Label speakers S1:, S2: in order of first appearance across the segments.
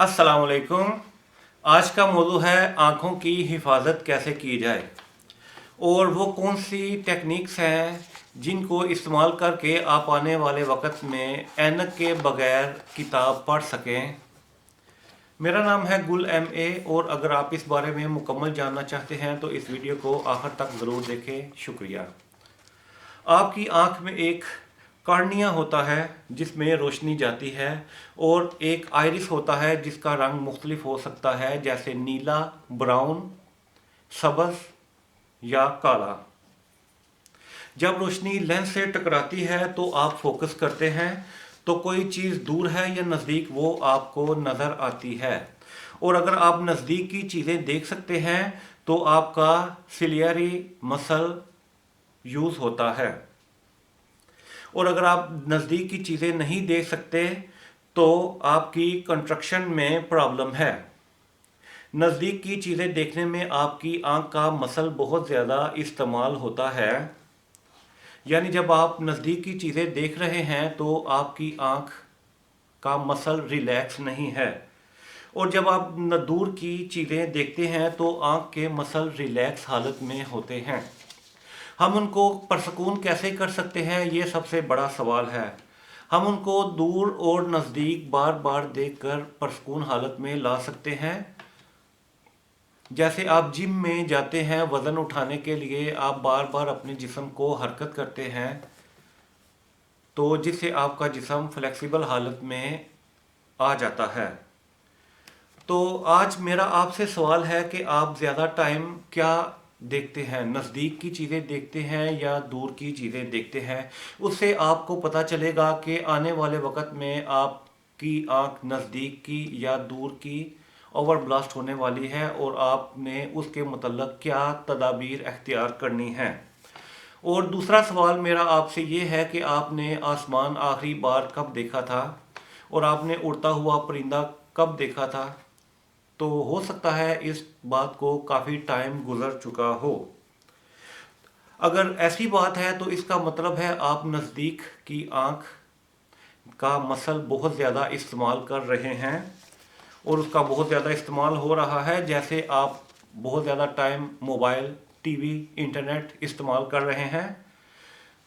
S1: अस्सलाम वालेकुम। आज का मौजू है आँखों की हिफाजत कैसे की जाए और वो कौन सी टेक्निक्स हैं जिनको इस्तेमाल करके आप आने वाले वक्त में ऐनक के बगैर किताब पढ़ सकें। मेरा नाम है गुल MA और अगर आप इस बारे में मुकम्मल जानना चाहते हैं तो इस वीडियो को आखिर तक ज़रूर देखें। शुक्रिया। आपकी आँख में एक कार्निया होता है जिसमें रोशनी जाती है और एक आइरिस होता है जिसका रंग मुख्तलिफ हो सकता है, जैसे नीला, ब्राउन, सब्ज़ या काला। जब रोशनी लेंस से टकराती है तो आप फोकस करते हैं तो कोई चीज़ दूर है या नज़दीक वो आपको नज़र आती है, और अगर आप नज़दीक की चीज़ें देख सकते हैं तो आपका सिलियरी मसल यूज़ होता है, और अगर आप नज़दीक की चीज़ें नहीं देख सकते तो आपकी कंस्ट्रक्शन में प्रॉब्लम है। नज़दीक की चीज़ें देखने में आपकी आँख का मसल बहुत ज़्यादा इस्तेमाल होता है, यानी जब आप नज़दीक की चीज़ें देख रहे हैं तो आपकी आँख का मसल रिलैक्स नहीं है, और जब आप दूर की चीज़ें देखते हैं तो आँख के मसल रिलैक्स हालत में होते हैं। हम उनको परसकून कैसे कर सकते हैं, ये सबसे बड़ा सवाल है। हम उनको दूर और नज़दीक बार बार देखकर परसकून हालत में ला सकते हैं। जैसे आप जिम में जाते हैं वज़न उठाने के लिए, आप बार बार अपने जिस्म को हरकत करते हैं तो जिससे आपका जिस्म फ्लेक्सिबल हालत में आ जाता है। तो आज मेरा आपसे सवाल है कि आप ज़्यादा टाइम क्या देखते हैं, नज़दीक की चीज़ें देखते हैं या दूर की चीज़ें देखते हैं। उससे आपको पता चलेगा कि आने वाले वक्त में आपकी आँख नज़दीक की या दूर की ओवर ब्लास्ट होने वाली है और आपने उसके मुतल्लक क्या तदाबीर अख्तियार करनी है। और दूसरा सवाल मेरा आपसे ये है कि आपने आसमान आखिरी बार कब देखा था और आपने उड़ता हुआ परिंदा कब देखा था। तो हो सकता है इस बात को काफ़ी टाइम गुजर चुका हो। अगर ऐसी बात है तो इसका मतलब है आप नज़दीक की आँख का मसल बहुत ज़्यादा इस्तेमाल कर रहे हैं और उसका बहुत ज़्यादा इस्तेमाल हो रहा है, जैसे आप बहुत ज़्यादा टाइम मोबाइल, टीवी, इंटरनेट इस्तेमाल कर रहे हैं।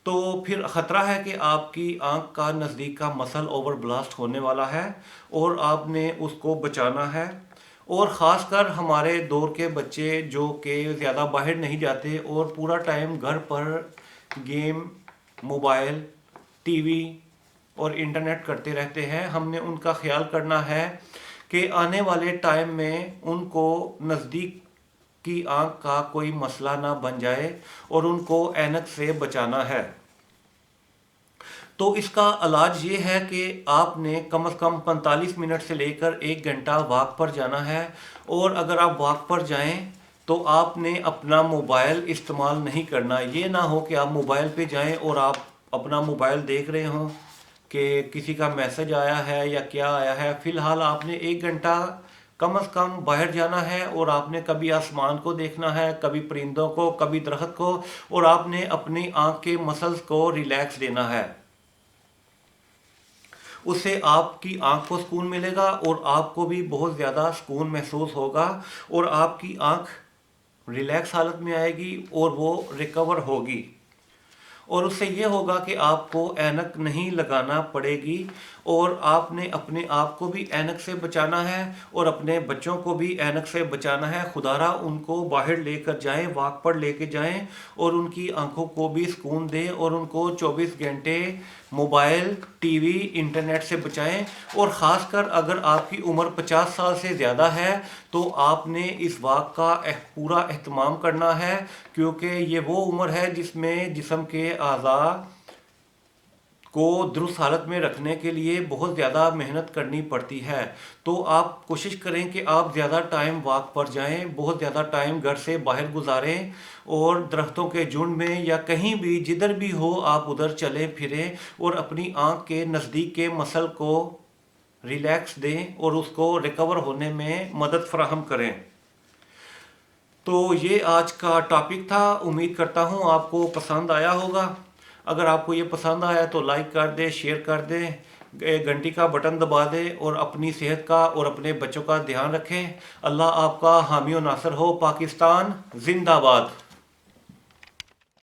S1: तो फिर ख़तरा है कि आपकी आँख का नज़दीक का मसल ओवर ब्लास्ट होने वाला है और आपने उसको बचाना है। और ख़ासकर हमारे दौर के बच्चे जो कि ज़्यादा बाहर नहीं जाते और पूरा टाइम घर पर गेम, मोबाइल, टीवी और इंटरनेट करते रहते हैं, हमने उनका ख्याल करना है कि आने वाले टाइम में उनको नज़दीक की आँख का कोई मसला ना बन जाए और उनको ऐनक से बचाना है। तो इसका इलाज ये है कि आपने कम से कम 45 मिनट से लेकर 1 घंटा वॉक पर जाना है, और अगर आप वॉक पर जाएं तो आपने अपना मोबाइल इस्तेमाल नहीं करना। ये ना हो कि आप मोबाइल पे जाएं और आप अपना मोबाइल देख रहे हों कि किसी का मैसेज आया है या क्या आया है। फ़िलहाल आपने 1 घंटा कम से कम बाहर जाना है और आपने कभी आसमान को देखना है, कभी परिंदों को, कभी दरख्त को, और आपने अपनी आँख के मसल्स को रिलैक्स देना है। उससे आपकी आँख को सुकून मिलेगा और आपको भी बहुत ज़्यादा सुकून महसूस होगा और आपकी आँख रिलैक्स हालत में आएगी और वो रिकवर होगी, और उससे ये होगा कि आपको ऐनक नहीं लगाना पड़ेगी और आपने अपने आप को भी ऐनक से बचाना है और अपने बच्चों को भी ऐनक से बचाना है। खुदारा उनको बाहर लेकर जाएं, वॉक पर लेकर जाएं और उनकी आंखों को भी सुकून दें और उनको 24 घंटे मोबाइल, टीवी, इंटरनेट से बचाएं। और ख़ासकर अगर आपकी उम्र 50 साल से ज़्यादा है तो आपने इस वॉक का पूरा एहतमाम करना है, क्योंकि ये वो उम्र है जिसमें जिस्म के आज़ा को दुरुस्त हालत में रखने के लिए बहुत ज़्यादा मेहनत करनी पड़ती है। तो आप कोशिश करें कि आप ज़्यादा टाइम वॉक पर जाएं, बहुत ज़्यादा टाइम घर से बाहर गुजारें और दरख्तों के झुंड में या कहीं भी जिधर भी हो आप उधर चलें फिरें और अपनी आँख के नज़दीक के मसल को रिलैक्स दें और उसको रिकवर होने में मदद फराहम करें। तो ये आज का टॉपिक था। उम्मीद करता हूँ आपको पसंद आया होगा। अगर आपको ये पसंद आया तो लाइक कर दें, शेयर कर दें। گھنٹی کا بٹن دبا دیں اور اپنی صحت کا اور اپنے بچوں کا دھیان رکھیں۔ اللہ آپ کا حامی و ناصر ہو۔ پاکستان زندہ باد۔